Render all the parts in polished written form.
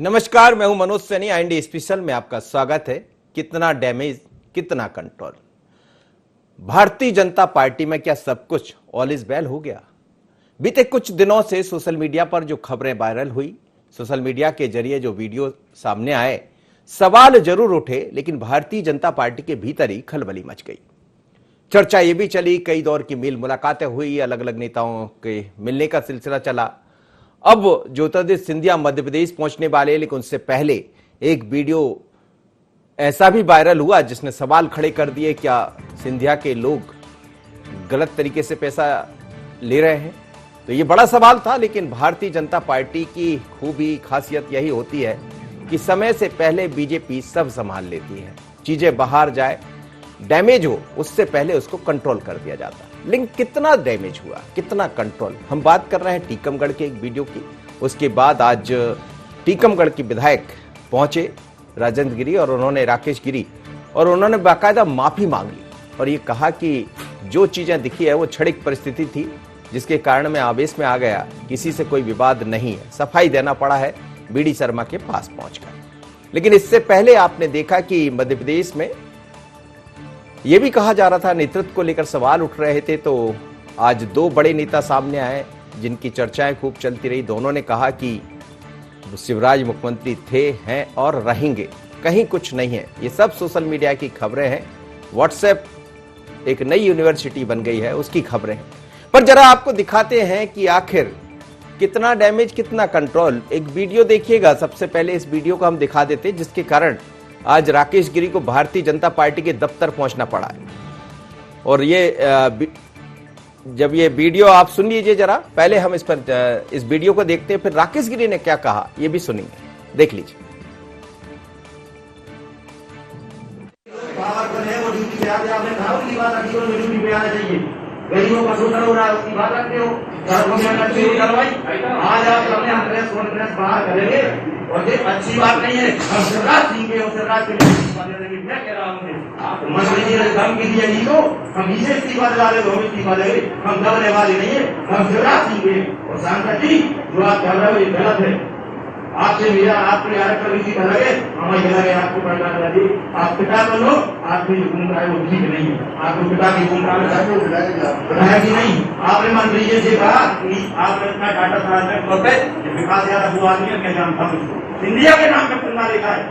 नमस्कार, मैं हूं मनोज सैनी। IND स्पेशल में आपका स्वागत है। कितना डैमेज, कितना कंट्रोल। भारतीय जनता पार्टी में क्या सब कुछ ऑल इज वेल हो गया? बीते कुछ दिनों से सोशल मीडिया पर जो खबरें वायरल हुई, सोशल मीडिया के जरिए जो वीडियो सामने आए, सवाल जरूर उठे, लेकिन भारतीय जनता पार्टी के भीतर ही खलबली मच गई। चर्चा ये भी चली, कई दौर की मेल मुलाकातें हुई, अलग अलग नेताओं के मिलने का सिलसिला चला। अब ज्योतिरादित्य सिंधिया मध्य प्रदेश पहुंचने वाले, लेकिन उससे पहले एक वीडियो ऐसा भी वायरल हुआ जिसने सवाल खड़े कर दिए, क्या सिंधिया के लोग गलत तरीके से पैसा ले रहे हैं? तो ये बड़ा सवाल था। लेकिन भारतीय जनता पार्टी की खूबी, खासियत यही होती है कि समय से पहले बीजेपी सब संभाल लेती है। चीजें बाहर जाए, डैमेज हो, उससे पहले उसको कंट्रोल कर दिया जाता है। लेकिन कितना डैमेज हुआ, कितना कंट्रोल? हम बात कर रहे हैं टीकमगढ़ के एक वीडियो की। उसके बाद आज टीकमगढ़ के विधायक पहुंचे राजेंद्र गिरी और उन्होंने राकेश गिरी, और उन्होंने बाकायदा माफी मांग ली और ये कहा कि जो चीजें दिखी है वो क्षणिक परिस्थिति थी, जिसके कारण मैं आवेश में आ गया, किसी से कोई विवाद नहीं है, सफाई देना पड़ा है BD शर्मा के पास पहुंचकर। लेकिन इससे पहले आपने देखा कि मध्य प्रदेश में यह भी कहा जा रहा था, नेतृत्व को लेकर सवाल उठ रहे थे, तो आज दो बड़े नेता सामने आए जिनकी चर्चाएं खूब चलती रही। दोनों ने कहा कि शिवराज मुख्यमंत्री थे, हैं और रहेंगे, कहीं कुछ नहीं है। ये सब सोशल मीडिया की खबरें हैं। व्हाट्सएप एक नई यूनिवर्सिटी बन गई है, उसकी खबरें हैं। पर जरा आपको दिखाते हैं कि आखिर कितना डैमेज, कितना कंट्रोल। एक वीडियो देखिएगा। सबसे पहले इस वीडियो को हम दिखा देते, जिसके कारण आज राकेश गिरी को भारतीय जनता पार्टी के दफ्तर पहुंचना पड़ा है। और ये जब ये वीडियो आप सुन लीजिए जरा, पहले हम इस वीडियो को देखते हैं, फिर राकेश गिरी ने क्या कहा ये भी सुनेंगे। देख लीजिए। गरीबों का शोषण हो रहा है, उसकी बात रखते हो। आज आप अपने प्रेस कॉन्फ्रेंस बाहर करेंगे और ये अच्छी बात नहीं है। हम शिवराज सिंह के और शिवराज के मैं कह रहा हूँ, आप मंत्री जी ने धमकी दी है, तो हम इसे इस्तीफा दिला दे, हम इस्तीफा देंगे। हम दबने वाले नहीं है, हम शिवराज सिंह के। और सांसद जी जो आप कह रहे हो ये गलत है। आपसे मेरा आपके आरक्षण किसी का लगे, हमें लगे आपको पढ़ना चाहिए। आप पिता को लो, आपकी जो भूमिका है वो ठीक नहीं है। आपको पिता की भूमिका में कि नहीं। आपने मंत्री जी से कहा कि आपने इतना डाटा था विकास यादव वो आदमी मैं जानता हूँ, सिंधिया के नाम पर चंदा लिखा है,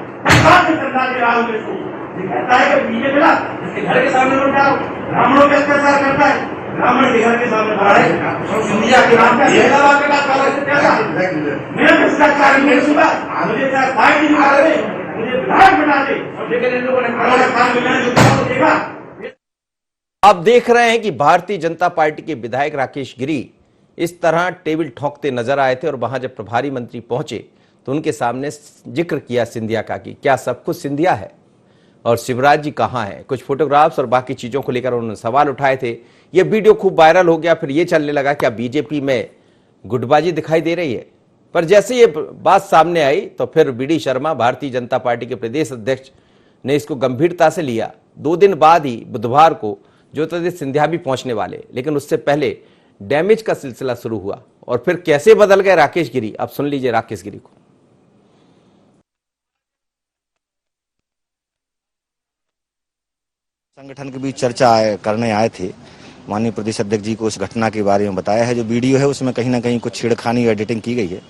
चंदा दे रहा हूँ इसको। कहता है कि बीजेपी मिला, इसके घर के सामने लौट जाओ, ब्राह्मणों के अत्याचार करता है, ब्राह्मण के घर के सामने खड़ा है, सिंधिया के नाम पर ये दवा के बाद मैं भ्रष्टाचार नहीं सुना। मुझे चाहे पार्टी दिखा रहे, मुझे विधायक बना दे, और लेकिन इन लोगों ने करोड़ काम मिला जो देखा। आप देख रहे हैं कि भारतीय जनता पार्टी के विधायक राकेश गिरी इस तरह टेबल ठोकते नजर आए थे, और वहां जब प्रभारी मंत्री पहुंचे तो उनके सामने जिक्र किया सिंधिया का कि क्या सब कुछ सिंधिया है और शिवराज जी कहां है। कुछ फोटोग्राफ्स और बाकी चीजों को लेकर उन्होंने सवाल उठाए थे। यह वीडियो खूब वायरल हो गया। फिर यह चलने लगा क्या बीजेपी में गुटबाजी दिखाई दे रही है। पर जैसे ये बात सामने आई तो फिर BD शर्मा, भारतीय जनता पार्टी के प्रदेश अध्यक्ष, ने इसको गंभीरता से लिया। 2 दिन बाद ही बुधवार को ज्योतिरादित्य सिंधिया भी पहुंचने वाले, लेकिन उससे पहले डैमेज का सिलसिला शुरू हुआ। और फिर कैसे बदल गए राकेश गिरी, अब सुन लीजिए राकेश गिरी को। संगठन के बीच चर्चा करने आए थे। माननीय प्रदेश अध्यक्ष जी को उस घटना के बारे में बताया है। जो वीडियो है उसमें कहीं ना कहीं कुछ छेड़खानी एडिटिंग की गई है,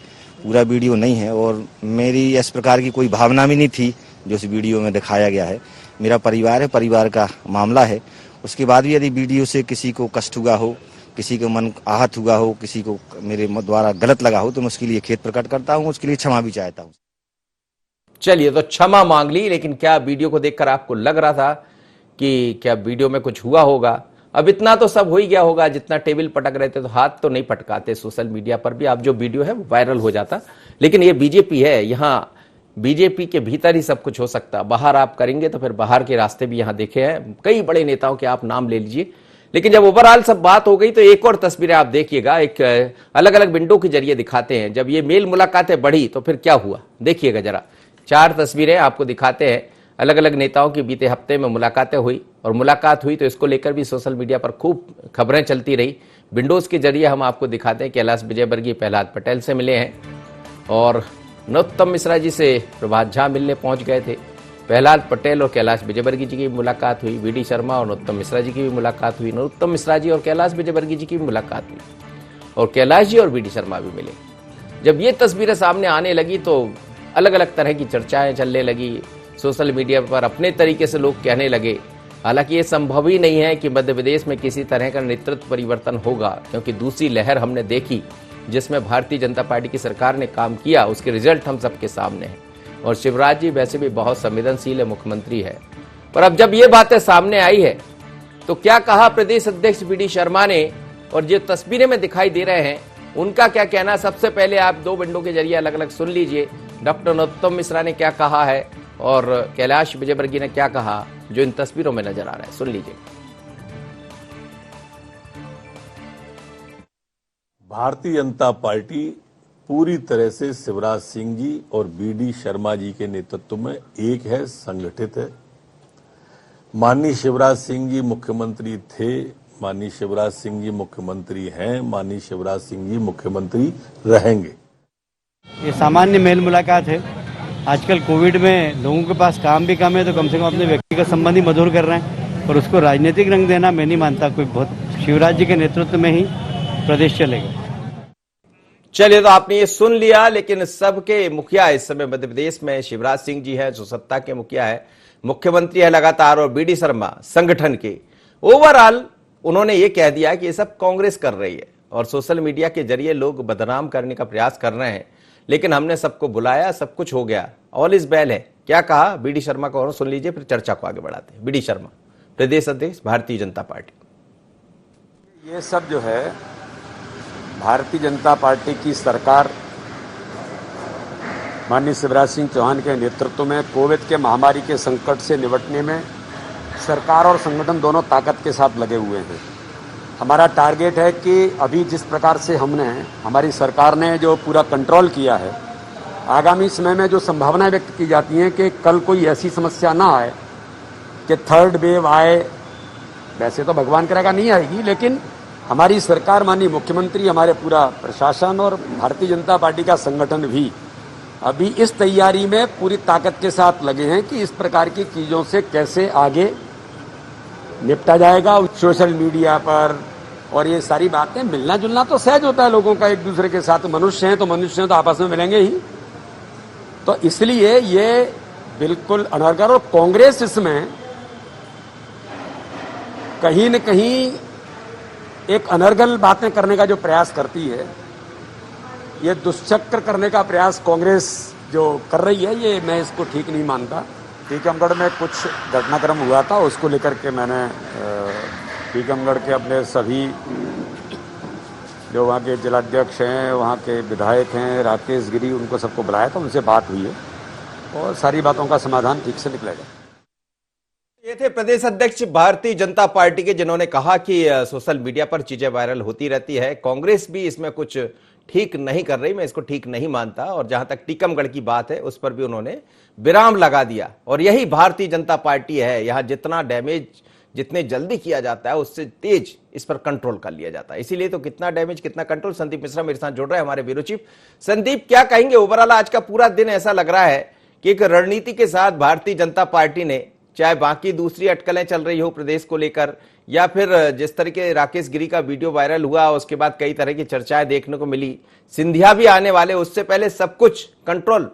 पूरा वीडियो नहीं है। और मेरी इस प्रकार की कोई भावना भी नहीं थी जो इस वीडियो में दिखाया गया है। मेरा परिवार है, परिवार का मामला है। उसके बाद भी यदि वीडियो से किसी को कष्ट हुआ हो, किसी को मन आहत हुआ हो, किसी को मेरे द्वारा गलत लगा हो, तो मैं उसके लिए खेद प्रकट करता हूँ, उसके लिए क्षमा भी चाहता हूँ। चलिए, तो क्षमा मांग ली, लेकिन क्या वीडियो को देखकर आपको लग रहा था कि क्या वीडियो में कुछ हुआ होगा? अब इतना तो सब हो ही गया होगा। जितना टेबल पटक रहे थे तो हाथ तो नहीं पटकाते सोशल मीडिया पर भी। अब जो वीडियो है वो वायरल हो जाता। लेकिन ये बीजेपी है, यहाँ बीजेपी के भीतर ही सब कुछ हो सकता। बाहर आप करेंगे तो फिर बाहर के रास्ते भी यहाँ देखे हैं। कई बड़े नेताओं के आप नाम ले लीजिए। लेकिन जब ओवरऑल सब बात हो गई तो एक और तस्वीरें आप देखिएगा, एक अलग अलग विंडो के जरिए दिखाते हैं। जब ये मेल मुलाकातें बढ़ी तो फिर क्या हुआ देखिएगा जरा। 4 तस्वीरें आपको दिखाते हैं। अलग अलग नेताओं की बीते हफ्ते में मुलाकातें हुई, और मुलाकात हुई तो इसको लेकर भी सोशल मीडिया पर खूब खबरें चलती रही। विंडोज के जरिए हम आपको दिखाते हैं कैलाश विजयवर्गीय प्रहलाद पटेल से मिले हैं, और नरोत्तम मिश्रा जी से प्रभात झा मिलने पहुंच गए थे। प्रहलाद पटेल और कैलाश विजयवर्गीय जी की भी मुलाकात हुई। वी डी शर्मा और नरोत्तम मिश्रा जी की भी मुलाकात हुई। नरोत्तम मिश्रा जी और कैलाश विजयवर्गीय जी की भी मुलाकात हुई और कैलाश जी और वी डी शर्मा भी मिले। जब ये तस्वीरें सामने आने लगी तो अलग अलग तरह की चर्चाएं चलने लगी। सोशल मीडिया पर अपने तरीके से लोग कहने लगे, हालांकि ये संभव ही नहीं है कि मध्य प्रदेश में किसी तरह का नेतृत्व परिवर्तन होगा, क्योंकि दूसरी लहर हमने देखी जिसमें भारतीय जनता पार्टी की सरकार ने काम किया, उसके रिजल्ट हम सबके सामने हैं। और शिवराज जी वैसे भी बहुत संवेदनशील है, मुख्यमंत्री है। पर अब जब ये बातें सामने आई है तो क्या कहा प्रदेश अध्यक्ष वी डी शर्मा ने और जो तस्वीरें में दिखाई दे रहे हैं उनका क्या कहना। सबसे पहले आप दो विंडो के जरिए अलग अलग सुन लीजिए। डॉक्टर नरोत्तम मिश्रा ने क्या कहा है और कैलाश विजयवर्गीय ने क्या कहा, जो इन तस्वीरों में नजर आ रहा है, सुन लीजिए। भारतीय जनता पार्टी पूरी तरह से शिवराज सिंह जी और बी डी शर्मा जी के नेतृत्व में एक है, संगठित है। माननीय शिवराज सिंह जी मुख्यमंत्री थे, माननीय शिवराज सिंह जी मुख्यमंत्री हैं, माननीय शिवराज सिंह जी मुख्यमंत्री रहेंगे। ये सामान्य मेल मुलाकात है। आजकल कोविड में लोगों के पास काम भी कम है, तो कम से कम अपने व्यक्तिगत संबंध ही मधुर कर रहे हैं, और उसको राजनीतिक रंग देना मैं नहीं मानता कोई बहुत। शिवराज जी के नेतृत्व में ही प्रदेश चलेगा। चलिए, तो आपने ये सुन लिया, लेकिन सबके मुखिया इस समय मध्य प्रदेश में शिवराज सिंह जी है, जो सत्ता के मुखिया है, मुख्यमंत्री है लगातार, और बी डी शर्मा संगठन के। ओवरऑल उन्होंने ये कह दिया कि ये सब कांग्रेस कर रही है और सोशल मीडिया के जरिए लोग बदनाम करने का प्रयास कर रहे हैं, लेकिन हमने सबको बुलाया, सब कुछ हो गया, ऑल इज वेल है। क्या कहा बी डी शर्मा को, और सुन लीजिए, फिर चर्चा को आगे बढ़ाते हैं। बी डी शर्मा, प्रदेश अध्यक्ष भारतीय जनता पार्टी। ये सब जो है भारतीय जनता पार्टी की सरकार माननीय शिवराज सिंह चौहान के नेतृत्व में कोविड के महामारी के संकट से निपटने में सरकार और संगठन दोनों ताकत के साथ लगे हुए हैं। हमारा टारगेट है कि अभी जिस प्रकार से हमारी सरकार ने जो पूरा कंट्रोल किया है, आगामी समय में जो संभावनाएं व्यक्त की जाती हैं कि कल कोई ऐसी समस्या ना आए कि थर्ड वेव आए, वैसे तो भगवान करेगा नहीं आएगी, लेकिन हमारी सरकार, माननीय मुख्यमंत्री, हमारे पूरा प्रशासन और भारतीय जनता पार्टी का संगठन भी अभी इस तैयारी में पूरी ताकत के साथ लगे हैं कि इस प्रकार की चीज़ों से कैसे आगे निपटा जाएगा। सोशल मीडिया पर और ये सारी बातें, मिलना जुलना तो सहज होता है लोगों का एक दूसरे के साथ, मनुष्य हैं तो आपस में मिलेंगे ही, तो इसलिए ये बिल्कुल अनर्गल। और कांग्रेस इसमें कहीं न कहीं एक अनर्गल बातें करने का जो प्रयास करती है, ये दुष्चक्र करने का प्रयास कांग्रेस जो कर रही है, ये मैं इसको ठीक नहीं मानता। टीकमगढ़ में कुछ घटनाक्रम हुआ था, उसको लेकर के मैंने टीकमगढ़ के अपने सभी जो वहाँ के जिलाध्यक्ष हैं, वहाँ के विधायक हैं, राकेश गिरी, उनको सबको बुलाया था, उनसे बात हुई है और सारी बातों का समाधान ठीक से निकलेगा। ये थे प्रदेश अध्यक्ष भारतीय जनता पार्टी के, जिन्होंने कहा कि सोशल मीडिया पर चीजें वायरल होती रहती है, कांग्रेस भी इसमें कुछ ठीक नहीं कर रही, मैं इसको ठीक नहीं मानता। और जहां तक टीकमगढ़ की बात है, उस पर भी उन्होंने विराम लगा दिया। और यही भारतीय जनता पार्टी है, यहां जितना डैमेज जितने जल्दी किया जाता है, उससे तेज इस पर कंट्रोल कर लिया जाता है। इसीलिए तो कितना डैमेज कितना कंट्रोल। संदीप मिश्रा मेरे साथ जुड़ रहे हैं, हमारे ब्यूरो चीफ। संदीप, क्या कहेंगे ओवरऑल आज का पूरा दिन ऐसा लग रहा है कि एक रणनीति के साथ भारतीय जनता पार्टी ने, चाहे बाकी दूसरी अटकलें चल रही हो प्रदेश को लेकर, या फिर जिस तरीके राकेश गिरी का वीडियो वायरल हुआ, उसके बाद कई तरह की चर्चाएं देखने को मिली, सिंधिया भी आने वाले, उससे पहले सब कुछ कंट्रोल।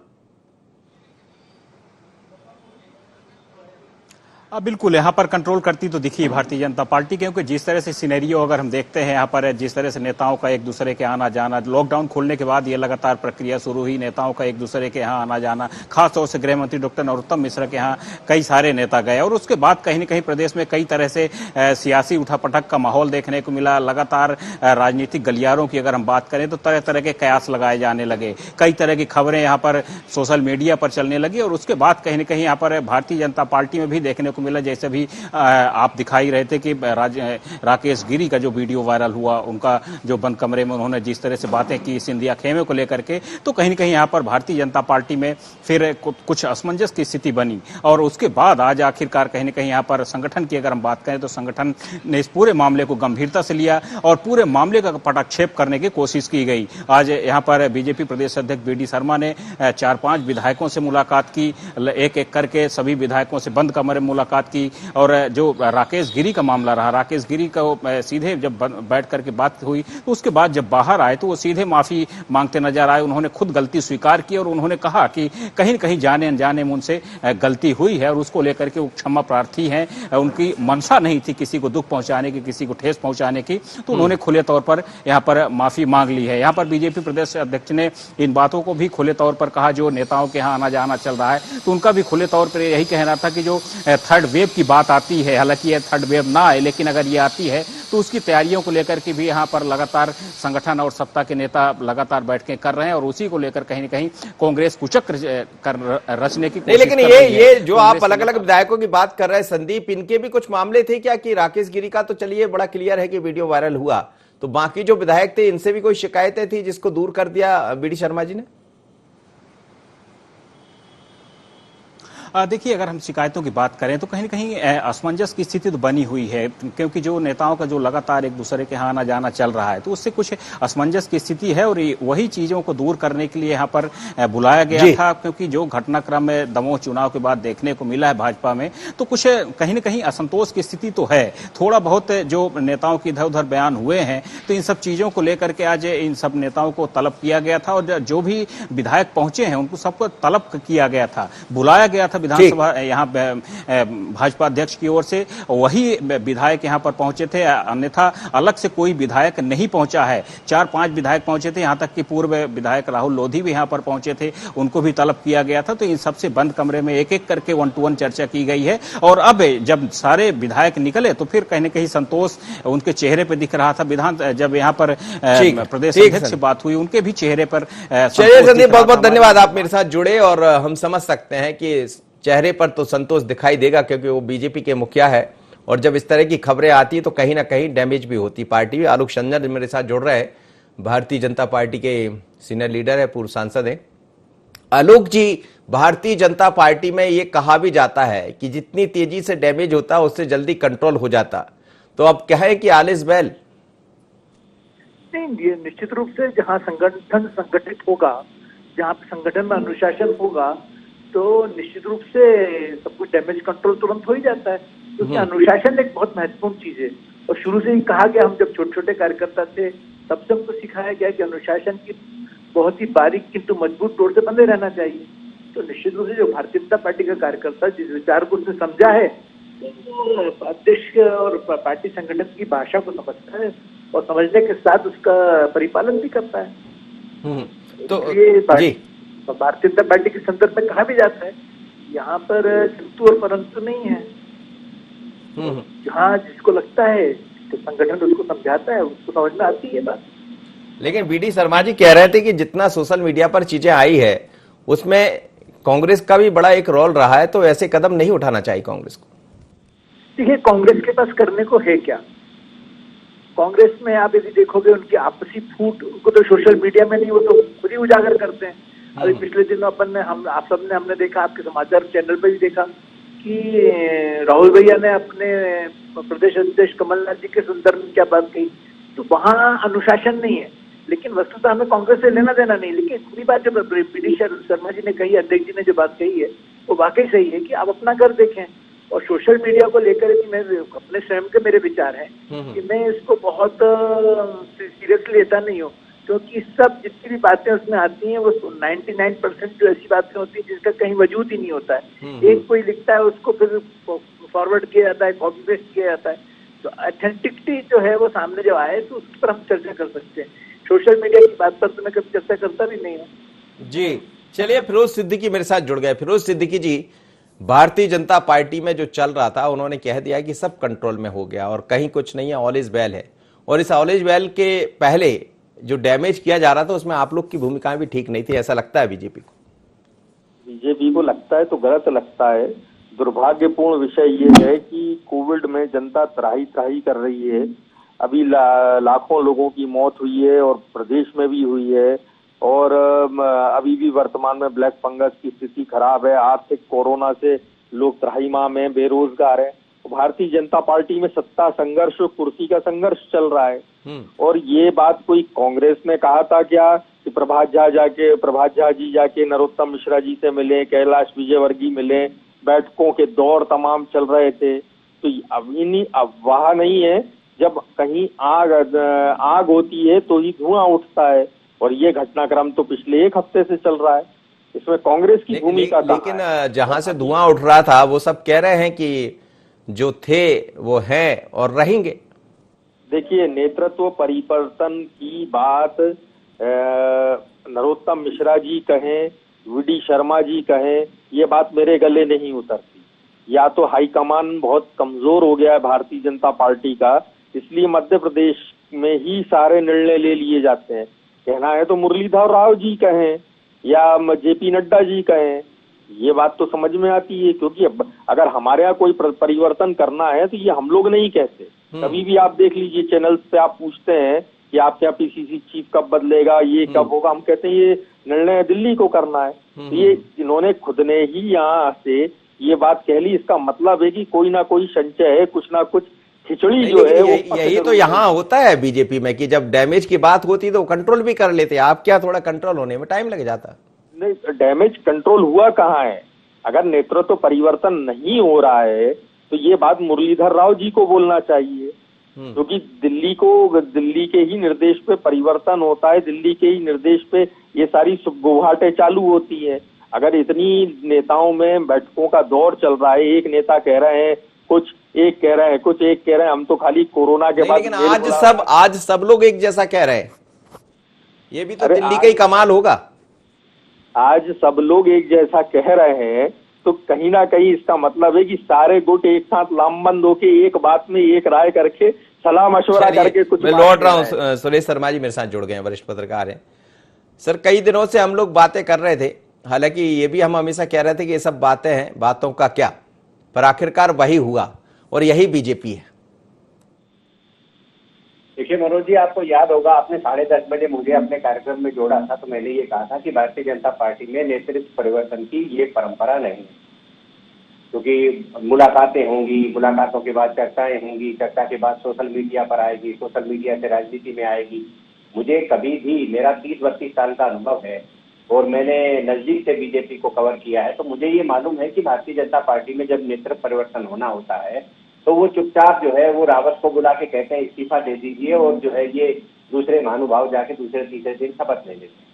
बिल्कुल, यहाँ पर कंट्रोल करती तो दिखी भारतीय जनता पार्टी, क्योंकि जिस तरह से सिनेरियो अगर हम देखते हैं यहाँ पर, जिस तरह से नेताओं का एक दूसरे के आना जाना, लॉकडाउन खोलने के बाद ये लगातार प्रक्रिया शुरू हुई, नेताओं का एक दूसरे के यहाँ आना जाना, खासतौर से गृह मंत्री डॉक्टर नरोत्तम मिश्रा के यहाँ कई सारे नेता गए, और उसके बाद कहीं न कहीं प्रदेश में कई तरह से सियासी उठापटक का माहौल देखने को मिला। लगातार राजनीतिक गलियारों की अगर हम बात करें तो तरह तरह के कयास लगाए जाने लगे, कई तरह की खबरें यहाँ पर सोशल मीडिया पर चलने लगी, और उसके बाद कहीं न कहीं यहाँ पर भारतीय जनता पार्टी में भी देखने को मिला। जैसे भी आप दिखाई रहे थे कि राकेश गिरी का जो वीडियो वायरल हुआ, उनका जो बंद कमरे में उन्होंने जिस तरह से बातें की सिंधिया खेमे को लेकर के, तो कहीं न कहीं यहाँ पर भारतीय जनता पार्टी में फिर कुछ असमंजस की स्थिति बनी। और उसके बाद आज आखिरकार कहीं न कहीं यहाँ पर संगठन की अगर हम बात करें तो संगठन ने इस पूरे मामले को गंभीरता से लिया और पूरे मामले का पटाक्षेप करने की कोशिश की गई। आज यहाँ पर बीजेपी प्रदेश अध्यक्ष बीडी शर्मा ने 4-5 विधायकों से मुलाकात की, एक एक करके सभी विधायकों से बंद कमरे में मुलाकात की। और जो राकेश गिरी का मामला रहा, राकेश गिरी का सीधे जब बैठ करके बात हुई तो उसके बाद जब बाहर आए तो वो सीधे माफी मांगते नजर आए। उन्होंने खुद गलती स्वीकार की और उन्होंने कहा कि कहीं न कहीं जाने अनजाने में उनसे गलती हुई है और उसको लेकर के वो क्षमा प्रार्थी हैं। उनकी मंशा नहीं थी किसी को दुख पहुंचाने की, किसी को ठेस पहुंचाने की, तो उन्होंने खुले तौर पर यहाँ पर माफी मांग ली है। यहाँ पर बीजेपी प्रदेश अध्यक्ष ने इन बातों को भी खुले तौर पर कहा। जो नेताओं के यहाँ आना जाना चल रहा है तो उनका भी खुले तौर पर यही कहना था कि जो थर्ड वेव की बात आती है, हालांकि ये थर्ड वेव ना आए, लेकिन अगर ये आती है तो उसकी तैयारियों को लेकर के भी यहाँ पर लगातार संगठन और सत्ता के नेता लगातार बैठकें कर रहे हैं और उसी को लेकर कहीं न कहीं कांग्रेस कुचक्र रचने की नहीं, कोशिश लेकिन कर रही है। ये जो आप अलग अलग विधायकों की बात कर रहे हैं संदीप, इनके भी कुछ मामले थे क्या? कि राकेश गिरी का तो चलिए बड़ा क्लियर है कि वीडियो वायरल हुआ, तो बाकी जो विधायक थे इनसे भी कोई शिकायतें थी जिसको दूर कर दिया बीडी शर्मा जी ने? देखिए, अगर हम शिकायतों की बात करें तो कहीं न कहीं असमंजस की स्थिति तो बनी हुई है, क्योंकि जो नेताओं का जो लगातार एक दूसरे के यहाँ आना जाना चल रहा है तो उससे कुछ असमंजस की स्थिति है और वही चीजों को दूर करने के लिए यहाँ पर बुलाया गया था। क्योंकि जो घटनाक्रम में दमोह चुनाव के बाद देखने को मिला है भाजपा में, तो कुछ कहीं न कहीं असंतोष की स्थिति तो है। थोड़ा बहुत जो नेताओं के इधर उधर बयान हुए हैं तो इन सब चीजों को लेकर के आज इन सब नेताओं को तलब किया गया था और जो भी विधायक पहुंचे हैं उनको सबको तलब किया गया था, बुलाया गया था विधानसभा यहाँ भाजपा अध्यक्ष की ओर से। वही विधायक यहाँ पर पहुंचे थे, अन्यथा अलग से कोई विधायक नहीं पहुंचा है। 4-5 विधायक पहुंचे थे, यहाँ तक कि पूर्व विधायक राहुल लोधी भी यहाँ पर पहुंचे थे, उनको भी तलब किया गया था। तो इन सबसे बंद कमरे में एक एक करके 1-to-1 चर्चा की गई है और अब जब सारे विधायक निकले तो फिर कहीं न कहीं संतोष उनके चेहरे पर दिख रहा था। जब यहाँ पर प्रदेश अध्यक्ष से बात हुई उनके भी चेहरे पर। चलिए संदीप, बहुत बहुत धन्यवाद, आप मेरे साथ जुड़े और हम समझ सकते हैं कि चेहरे पर तो संतोष दिखाई देगा क्योंकि वो बीजेपी के मुखिया है और जब इस तरह की खबरें आती है तो कहीं ना कहीं डैमेज भी होती पार्टी। आलोक संजर मेरे साथ जुड़ रहे हैं, भारतीय जनता पार्टी के सीनियर लीडर है, पूर्व सांसद है। आलोक जी, भारतीय जनता पार्टी में ये कहा भी जाता है कि जितनी तेजी से डैमेज होता उससे जल्दी कंट्रोल हो जाता, तो अब क्या है कि ऑल इज वेल? नहीं, ये निश्चित रूप से जहाँ संगठन संगठित होगा, जहाँ संगठन में अनुशासन होगा तो निश्चित रूप से सब कुछ डैमेज कंट्रोल तुरंत हो ही जाता है, क्योंकि अनुशासन एक बहुत महत्वपूर्ण चीज है। और शुरू से ही कहा गया, हम जब छोटे छोटे कार्यकर्ता थे तब से हमको सिखाया गया कि अनुशासन की बहुत ही बारीक किंतु मजबूत तौर से बंधे रहना चाहिए। तो निश्चित रूप से जो भारतीय जनता पार्टी का कार्यकर्ता जिस विचार को उसने समझा है तो अध्यक्ष और पार्टी संगठन की भाषा को समझता है और समझने के साथ उसका परिपालन भी करता है। तो ये भारतीय जनता पार्टी के संदर्भ में कहा भी जाता है, यहाँ पर किंतु और परंतु नहीं है। जहाँ जिसको लगता है तो संगठन उसको समझाता है, उसको समझ में आती है बात। लेकिन बीडी शर्मा जी कह रहे थे कि जितना सोशल मीडिया पर चीजें आई है उसमें कांग्रेस का भी बड़ा एक रोल रहा है, तो ऐसे कदम नहीं उठाना चाहिए कांग्रेस को। देखिए, कांग्रेस के पास करने को है क्या? कांग्रेस में आप यदि देखोगे उनकी आपसी फूट, उनको तो सोशल मीडिया में नहीं, वो तो खुद ही उजागर करते हैं। अभी पिछले दिनों आप सबने हमने देखा, आपके समाचार चैनल पर भी देखा कि राहुल भैया ने अपने प्रदेश अध्यक्ष कमलनाथ जी के संदर्भ में क्या बात कही। तो वहाँ अनुशासन नहीं है, लेकिन वस्तुतः हमें कांग्रेस से लेना देना नहीं। लेकिन पूरी बात जो बीडी शर्मा जी ने कही, अध्यक्ष जी ने जो बात कही है वो वाकई सही है कि आप अपना घर देखें। और सोशल मीडिया को लेकर मैं अपने स्वयं के मेरे विचार हैं कि मैं इसको बहुत सीरियसली लेता नहीं हूँ, क्योंकि सब जितनी भी बातें उसमें आती हैं वो 99% जो ऐसी बातें होती हैं जिसका कहीं वजूद ही नहीं होता है। एक कोई लिखता है, उसको फिर फॉरवर्ड किया जाता है, कॉपी पेस्ट किया जाता है। तो ऑथेंटिसिटी जो है वो सामने जब आए तो उस पर हम चर्चा कर सकते हैं। सोशल मीडिया की बात पर तो मैं कभी चर्चा करता भी नहीं हूँ। जी चलिए, फिरोज सिद्दीकी मेरे साथ जुड़ गए। फिरोज सिद्दीकी जी, भारतीय जनता पार्टी में जो चल रहा था उन्होंने कह दिया कि सब कंट्रोल में हो गया और कहीं कुछ नहीं है, ऑल इज वेल है। और इस ऑल इज वेल के पहले जो डैमेज किया जा रहा था उसमें आप लोग की भूमिकाएं भी ठीक नहीं थी, ऐसा लगता है बीजेपी को? बीजेपी को लगता है तो गलत लगता है। दुर्भाग्यपूर्ण विषय ये है कि कोविड में जनता त्राही त्राही कर रही है। अभी लाखों लोगों की मौत हुई है और प्रदेश में भी हुई है, और अभी भी वर्तमान में ब्लैक फंगस की स्थिति खराब है। आर्थिक कोरोना से लोग त्राहिमाम में बेरोजगार है। भारतीय जनता पार्टी में सत्ता संघर्ष, कुर्सी का संघर्ष चल रहा है। और ये बात कोई कांग्रेस ने कहा था क्या कि प्रभात झा जी जाके नरोत्तम मिश्रा जी से मिले, कैलाश विजयवर्गीय मिले, बैठकों के दौर तमाम चल रहे थे। तो अफवाह नहीं है, जब कहीं आग होती है तो ही धुआं उठता है, और ये घटनाक्रम तो पिछले एक हफ्ते से चल रहा है। इसमें कांग्रेस की भूमिका लेकिन जहां से धुआं उठ रहा था वो सब कह रहे हैं कि जो थे वो हैं और रहेंगे। देखिए, नेतृत्व परिवर्तन की बात नरोत्तम मिश्रा जी कहें, वीडी शर्मा जी कहें, ये बात मेरे गले नहीं उतरती। या तो हाईकमान बहुत कमजोर हो गया है भारतीय जनता पार्टी का, इसलिए मध्य प्रदेश में ही सारे निर्णय ले लिए जाते हैं। कहना है तो मुरलीधर राव जी कहें या जेपी नड्डा जी कहें, ये बात तो समझ में आती है। क्योंकि अगर हमारे यहाँ कोई परिवर्तन करना है तो ये हम लोग नहीं कहते। कभी भी आप देख लीजिए, चैनल्स पे आप पूछते हैं कि आपके यहाँ पीसीसी चीफ कब बदलेगा, ये कब होगा, हम कहते हैं ये निर्णय दिल्ली को करना है। तो ये इन्होंने खुद ने ही यहाँ से ये बात कह ली। इसका मतलब है कि कोई ना कोई संचय है, कुछ ना कुछ खिचड़ी जो है वो यही तो यहाँ होता है बीजेपी में कि जब डैमेज की बात होती है तो कंट्रोल भी कर लेते हैं। आप क्या, थोड़ा कंट्रोल होने में टाइम लग जाता। नहीं, डैमेज कंट्रोल हुआ कहाँ है? अगर नेतृत्व परिवर्तन नहीं हो रहा है तो ये बात मुरलीधर राव जी को बोलना चाहिए, क्योंकि दिल्ली के ही निर्देश पे परिवर्तन होता है, दिल्ली के ही निर्देश पे ये सारी गुवाहाटें चालू होती है। अगर इतनी नेताओं में बैठकों का दौर चल रहा है, एक नेता कह रहे हैं कुछ, एक कह रहे हैं कुछ, एक कह रहे हैं हम तो खाली कोरोना के बाद। लेकिन आज सब लोग एक जैसा कह रहे हैं, ये भी तो दिल्ली का ही कमाल होगा। आज सब लोग एक जैसा कह रहे हैं तो कहीं ना कहीं इसका मतलब है कि सारे गुट एक साथ लामबंद होके एक बात में एक राय करके सलाह मशवरा करके कुछ। मैं लौट रहा हूँ, सुरेश शर्मा जी मेरे साथ जुड़ गए हैं, वरिष्ठ पत्रकार हैं। सर, कई दिनों से हम लोग बातें कर रहे थे, हालांकि ये भी हम हमेशा कह रहे थे कि ये सब बातें हैं, बातों का क्या, पर आखिरकार वही हुआ और यही बीजेपी है। देखिए मनोज जी, आपको याद होगा आपने 10:30 बजे मुझे अपने कार्यक्रम में जोड़ा था, तो मैंने ये कहा था कि भारतीय जनता पार्टी में नेतृत्व परिवर्तन की ये परंपरा नहीं है, क्योंकि मुलाकातें होंगी, मुलाकातों के बाद चर्चाएं होंगी, चर्चा के बाद सोशल मीडिया पर आएगी, सोशल मीडिया से राजनीति में आएगी। मुझे कभी भी, मेरा 30-32 साल का अनुभव है और मैंने नजदीक से बीजेपी को कवर किया है, तो मुझे ये मालूम है कि भारतीय जनता पार्टी में जब नेतृत्व परिवर्तन होना होता है तो वो चुपचाप जो है वो रावत को बुला के कहते हैं इस्तीफा दे दीजिए, और जो है ये दूसरे महानुभाव जाके दूसरे तीसरे दिन शपथ ले लेते हैं।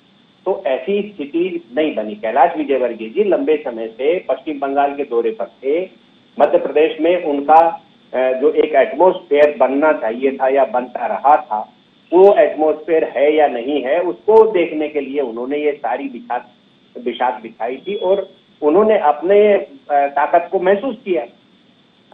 तो ऐसी स्थिति नहीं बनी। कैलाश विजयवर्गीय जी लंबे समय से पश्चिम बंगाल के दौरे पर थे। मध्य प्रदेश में उनका जो एक एटमॉस्फेयर बनना चाहिए था या बनता रहा था, वो एटमॉस्फेयर है या नहीं है, उसको देखने के लिए उन्होंने ये सारी बिसात बिछाई थी, और उन्होंने अपने ताकत को महसूस किया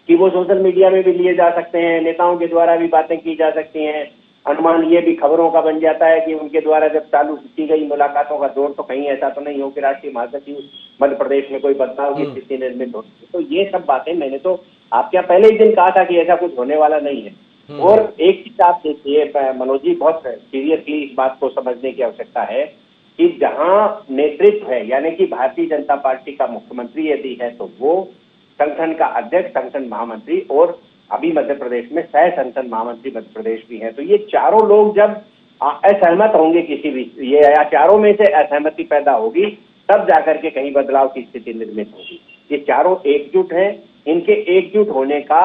कि वो सोशल मीडिया में भी लिए जा सकते हैं, नेताओं के द्वारा भी बातें की जा सकती हैं। अनुमान ये भी खबरों का बन जाता है कि उनके द्वारा जब चालू की गई मुलाकातों का दौर, तो कहीं ऐसा तो नहीं हो कि राष्ट्रीय महासचिव मध्य प्रदेश में कोई बदलाव की स्थिति निर्मित हो। तो ये सब बातें मैंने तो आपके यहाँ पहले ही दिन कहा था कि ऐसा कुछ होने वाला नहीं है। और एक चीज आप देखिए मनोज जी, बहुत सीरियसली इस बात को समझने की आवश्यकता है कि जहां नेतृत्व है, यानी कि भारतीय जनता पार्टी का मुख्यमंत्री यदि है तो वो संगठन का अध्यक्ष, संगठन महामंत्री, और अभी मध्य प्रदेश में सह संगठन महामंत्री मध्य प्रदेश भी हैं। तो ये चारों लोग जब असहमत होंगे किसी भी, ये या चारों में से असहमति पैदा होगी, तब जाकर के कहीं बदलाव की स्थिति निर्मित होगी। ये चारों एकजुट हैं। इनके एकजुट होने का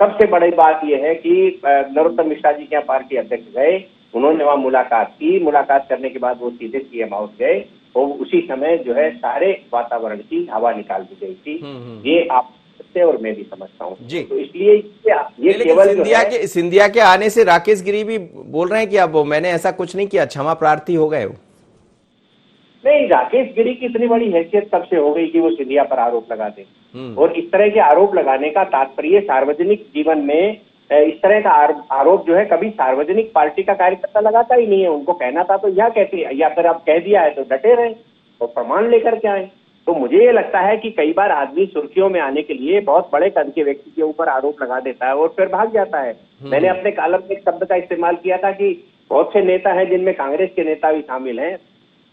सबसे बड़ी बात यह है कि नरोत्तम मिश्रा जी के यहाँ पार्टी अध्यक्ष गए, उन्होंने वहां मुलाकात की, मुलाकात करने के बाद वो सीधे सीएम हाउस गए और उसी समय जो है सारे वातावरण की हवा निकाल दी गई थी। ये आप सकते और मैं भी समझता हूँ जी। तो इसलिए ये केवल सिंधिया के आने से राकेश गिरी भी बोल रहे हैं कि अब मैंने ऐसा कुछ नहीं किया, क्षमा प्रार्थी हो गए। नहीं, राकेश गिरी की इतनी बड़ी हैसियत तब से हो गई कि वो सिंधिया पर आरोप लगा दे, और इस तरह के आरोप लगाने का तात्पर्य सार्वजनिक जीवन में इस तरह का आरोप जो है कभी सार्वजनिक पार्टी का कार्यकर्ता लगाता ही नहीं है। उनको कहना था तो यह कहते, या फिर अब कह दिया है तो डटे रहे और प्रमाण लेकर के आए। तो मुझे ये लगता है कि कई बार आदमी सुर्खियों में आने के लिए बहुत बड़े कद के व्यक्ति के ऊपर आरोप लगा देता है और फिर भाग जाता है। मैंने अपने कालम में एक शब्द का इस्तेमाल किया था कि बहुत से नेता हैं जिनमें कांग्रेस के नेता भी शामिल हैं,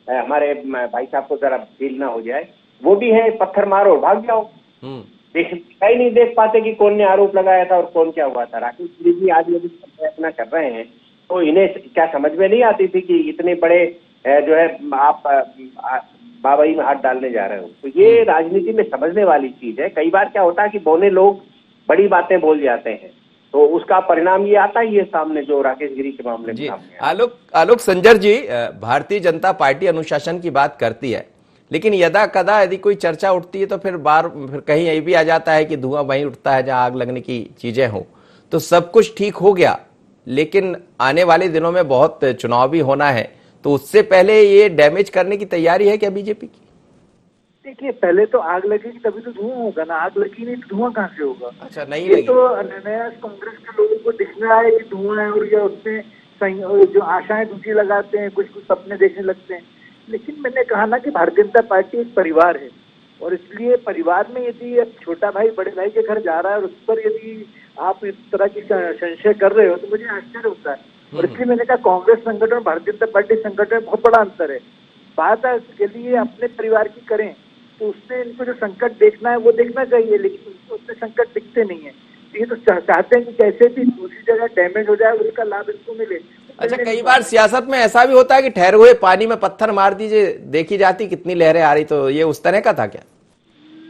हमारे भाई साहब को जरा फील ना हो जाए, वो भी है, पत्थर मारो और भाग जाओ, दिखाई नहीं देख पाते कि कौन ने आरोप लगाया था और कौन क्या हुआ था। राकेश गिरी जी आज यदि प्रयत्न कर रहे हैं तो इन्हें क्या समझ में नहीं आती थी कि इतने बड़े जो है आप बाबाई में हाथ डालने जा रहे हो। तो ये राजनीति में समझने वाली चीज है। कई बार क्या होता है कि बौने लोग बड़ी बातें बोल जाते हैं तो उसका परिणाम ये आता ही है सामने, जो राकेश गिरी के मामले में सामने आया। आलोक संजर जी, भारतीय जनता पार्टी अनुशासन की बात करती है, लेकिन यदा कदा यदि कोई चर्चा उठती है तो फिर कहीं ये भी आ जाता है कि धुआं वहीं उठता है जहां आग लगने की चीजें हो। तो सब कुछ ठीक हो गया, लेकिन आने वाले दिनों में बहुत चुनाव भी होना है, तो उससे पहले ये डैमेज करने की तैयारी है क्या बीजेपी की? देखिए, पहले तो आग लगेगी तभी तो धुआं होगा ना, आग लगी नहीं तो धुआं कहां से होगा? अच्छा, नहीं ये लगी तो नया कांग्रेस के लोगों को दिख रहा है कि धुआं है और ये उसमें जो आशाएं दूसरी लगाते हैं, कुछ कुछ सपने देखने लगते हैं। लेकिन मैंने कहा ना कि भारतीय जनता पार्टी एक परिवार है और इसलिए परिवार में यदि छोटा भाई बड़े भाई के घर जा रहा है और उस पर यदि आप इस तरह की संशय कर रहे हो तो मुझे आश्चर्य होता है। और इसलिए मैंने कहा कांग्रेस संगठन और भारतीय जनता पार्टी संगठन में बहुत बड़ा अंतर है। बात के लिए अपने परिवार की करें तो उससे इनको जो संकट देखना है वो देखना चाहिए, लेकिन उनको उससे संकट दिखते नहीं है। ये तो चाहते हैं कि कैसे भी दूसरी जगह डैमेज हो जाए उसका लाभ इसको मिले। अच्छा, कई बार सियासत में ऐसा भी होता है कि ठहरे हुए पानी में पत्थर मार दीजिए, देखी जाती कितनी लहरें आ रही, तो ये उस तरह का था क्या?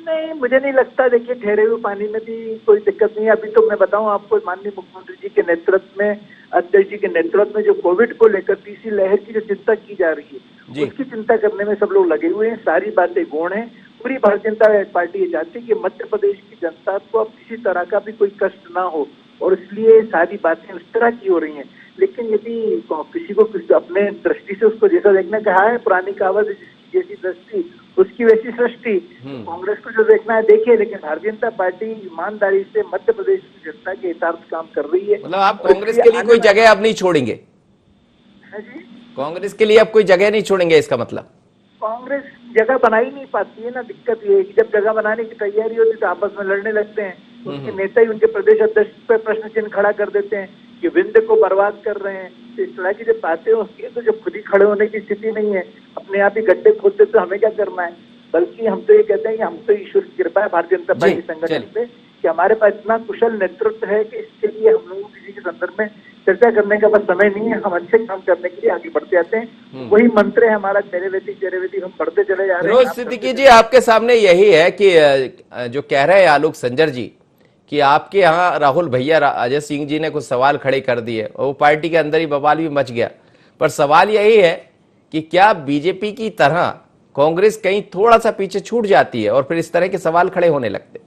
नहीं, मुझे नहीं लगता। देखिए, ठहरे हुए पानी में भी कोई दिक्कत नहीं है। अभी तो मैं बताऊं आपको, माननीय मुख्यमंत्री जी के नेतृत्व में, अध्यक्ष जी के नेतृत्व में जो कोविड को लेकर तीसरी लहर की जो चिंता की जा रही है उसकी चिंता करने में सब लोग लगे हुए हैं। सारी बातें गौण है। पूरी भारतीय जनता पार्टी ये चाहती है कि मध्य प्रदेश की जनता को अब किसी तरह का भी कोई कष्ट ना हो और इसलिए सारी बातें उस तरह की हो रही हैं। लेकिन यदि किसी को अपने दृष्टि से उसको जैसा देखने कहा है, पुरानी कहावत जैसी दृष्टि उसकी वैसी सृष्टि, कांग्रेस को जो देखना है देखिए, लेकिन भारतीय जनता पार्टी ईमानदारी से मध्य प्रदेश की जनता के हितार्थ काम कर रही है। मतलब आप कांग्रेस के लिए कोई जगह अब नहीं छोड़ेंगे? जी, कांग्रेस के लिए अब कोई जगह नहीं छोड़ेंगे, इसका मतलब? कांग्रेस जगह बना ही नहीं पाती है ना। दिक्कत ये है कि जब जगह बनाने की तैयारी होती है तो आपस में लड़ने लगते हैं। उनके नेता ही उनके प्रदेश अध्यक्ष पर प्रश्न चिन्ह खड़ा कर देते हैं कि विंध्य को बर्बाद कर रहे हैं। तो इस तरह की जब बातें होती है तो जब खुद ही खड़े होने की स्थिति नहीं है, अपने आप ही गड्ढे खोदते तो हमें क्या करना है? बल्कि हम तो ये कहते हैं कि हम तो ईश्वर की कृपा है भारतीय जनता पार्टी संगठन पे कि हमारे पास इतना कुशल नेतृत्व है कि इसके लिए हम लोगों किसी के संदर्भ में चर्चा करने का बस समय नहीं है। हम अच्छे काम करने के लिए आगे बढ़ते जाते हैं। वही मंत्र है हमारा, चरैवेति हम बढ़ते चले जा रहे हैं। रोज सिद्दीकी जी, आपके सामने यही है कि जो कह रहे हैं आलोक संजर जी कि आपके यहाँ राहुल भैया अजय सिंह जी ने कुछ सवाल खड़े कर दिए और वो पार्टी के अंदर ही बवाल भी मच गया। पर सवाल यही है कि क्या बीजेपी की तरह कांग्रेस कहीं थोड़ा सा पीछे छूट जाती है और फिर इस तरह के सवाल खड़े होने लगते?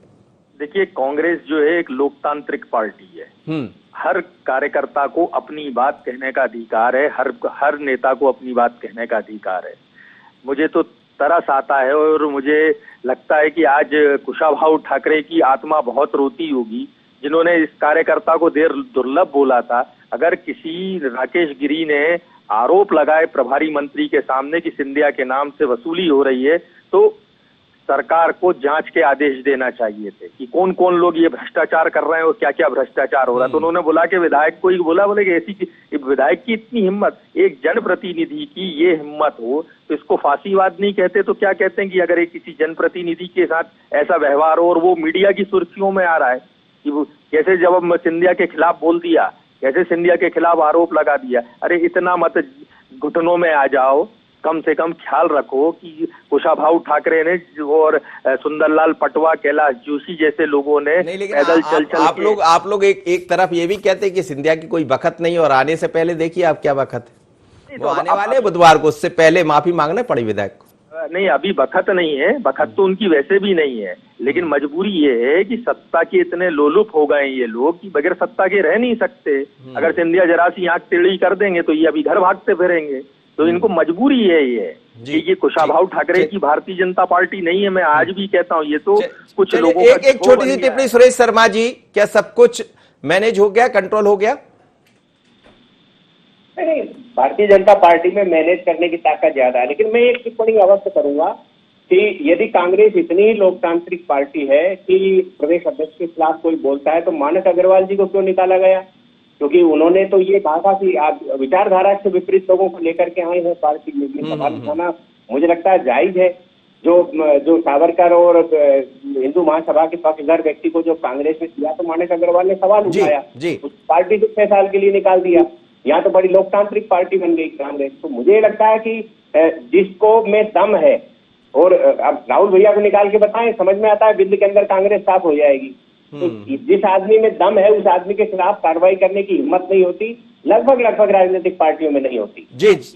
देखिए, कांग्रेस जो है एक लोकतांत्रिक पार्टी है। हर कार्यकर्ता को अपनी बात कहने का अधिकार है, हर नेता को अपनी बात कहने का अधिकार है। मुझे तो तरस आता है और मुझे लगता है कि आज कुशाभाऊ ठाकरे की आत्मा बहुत रोती होगी जिन्होंने इस कार्यकर्ता को देर दुर्लभ बोला था। अगर किसी राकेश गिरी ने आरोप लगाए प्रभारी मंत्री के सामने कि सिंधिया के नाम से वसूली हो रही है तो सरकार को जांच के आदेश देना चाहिए थे कि कौन कौन लोग ये भ्रष्टाचार कर रहे हैं और क्या क्या भ्रष्टाचार हो रहा है। तो उन्होंने बोला कि विधायक को ही बोले कि ऐसी विधायक की इतनी हिम्मत, एक जनप्रतिनिधि की ये हिम्मत हो तो इसको फांसीवाद नहीं कहते तो क्या कहते हैं कि अगर एक किसी जनप्रतिनिधि के साथ ऐसा व्यवहार हो और वो मीडिया की सुर्खियों में आ रहा है कि वो कैसे जब सिंधिया के खिलाफ बोल दिया, कैसे सिंधिया के खिलाफ आरोप लगा दिया। अरे इतना मत घुटनों में आ जाओ, कम से कम ख्याल रखो कि कुशाभाऊ ठाकरे ने और सुंदरलाल पटवा, कैलाश जोशी जैसे लोगों ने पैदल चल आप लोग एक तरफ ये भी कहते हैं कि सिंधिया की कोई बखत नहीं और आने से पहले देखिए आप क्या बखत है। वो आने वाले बुधवार को, उससे पहले माफी मांगने पड़ी विधायक को। नहीं, अभी बखत नहीं है, बखत तो उनकी वैसे भी नहीं है, लेकिन मजबूरी ये है कि सत्ता के इतने लोलुप हो गए ये लोग कि बगैर सत्ता के रह नहीं सकते। अगर सिंधिया जरा सी आंख टेढ़ी कर देंगे तो ये अभी घर भागते फिरेंगे। तो इनको मजबूरी है ये कि ये कुशाभाऊ ठाकरे की भारतीय जनता पार्टी नहीं है। मैं आज भी कहता हूँ ये तो कुछ लोगों का एक छोटी सी टिप्पणी सुरेश शर्मा जी, क्या सब कुछ मैनेज हो गया, कंट्रोल हो गया? नहीं, भारतीय जनता पार्टी में मैनेज करने की ताकत ज्यादा है, लेकिन मैं एक टिप्पणी अवश्य करूंगा कि यदि कांग्रेस इतनी ही लोकतांत्रिक पार्टी है कि प्रदेश अध्यक्ष के खिलाफ कोई बोलता है तो मानस अग्रवाल जी को क्यों निकाला गया? क्योंकि उन्होंने तो ये कहा था कि आप विचारधारा से विपरीत लोगों को लेकर के आए हैं पार्टी में। ये सवाल उठाना मुझे लगता है जायज है। जो सावरकर और हिंदू महासभा के पक्षधर व्यक्ति को जो कांग्रेस में दिया तो मानस अग्रवाल ने सवाल उठाया, उस पार्टी से 6 साल के लिए निकाल दिया। यहाँ तो बड़ी लोकतांत्रिक पार्टी बन गई कांग्रेस। तो मुझे लगता है कि जिसको में दम है, और अब राहुल भैया को निकाल के बताएं, समझ में आता है दिल्ली के अंदर कांग्रेस साफ हो जाएगी। तो जिस आदमी में दम है उस आदमी के खिलाफ कार्रवाई करने की हिम्मत नहीं होती, लगभग राजनीतिक पार्टियों में नहीं होती।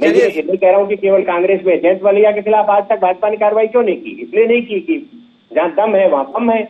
मैं ये नहीं कह रहा हूँ कि केवल कांग्रेस में। जयंत वालिया के खिलाफ आज तक भाजपा ने कार्रवाई क्यों नहीं की? इसलिए नहीं की कि जहाँ दम है वहां दम है।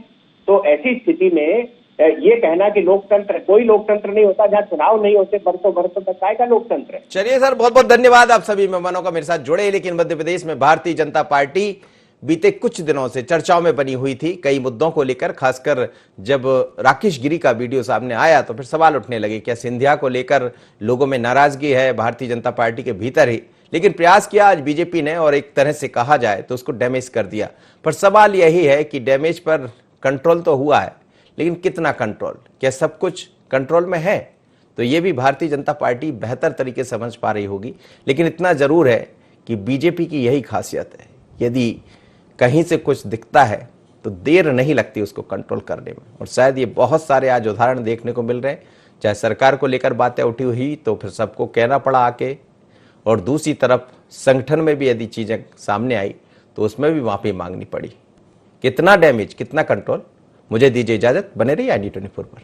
तो ऐसी स्थिति में ये कहना कि लोकतंत्र, कोई लोकतंत्र नहीं होता जहाँ चुनाव नहीं होते बरसों तक, काय का लोकतंत्र है? चलिए सर, बहुत बहुत धन्यवाद आप सभी मेहमानों का मेरे साथ जुड़े। लेकिन मध्य प्रदेश में भारतीय जनता पार्टी बीते कुछ दिनों से चर्चाओं में बनी हुई थी कई मुद्दों को लेकर। खासकर जब राकेश गिरी का वीडियो सामने आया तो फिर सवाल उठने लगे, क्या सिंधिया को लेकर लोगों में नाराजगी है भारतीय जनता पार्टी के भीतर ही? लेकिन प्रयास किया आज बीजेपी ने और एक तरह से कहा जाए तो उसको डैमेज कर दिया। पर सवाल यही है कि डैमेज पर कंट्रोल तो हुआ है, लेकिन कितना कंट्रोल? क्या सब कुछ कंट्रोल में है? तो ये भी भारतीय जनता पार्टी बेहतर तरीके से समझ पा रही होगी। लेकिन इतना जरूर है कि बीजेपी की यही खासियत है, यदि कहीं से कुछ दिखता है तो देर नहीं लगती उसको कंट्रोल करने में। और शायद ये बहुत सारे आज उदाहरण देखने को मिल रहे हैं। चाहे सरकार को लेकर बातें उठी हुई तो फिर सबको कहना पड़ा आके, और दूसरी तरफ संगठन में भी यदि चीजें सामने आई तो उसमें भी माफी मांगनी पड़ी। कितना डैमेज, कितना कंट्रोल? मुझे दीजिए इजाजत, बने रहिए IND24 पर।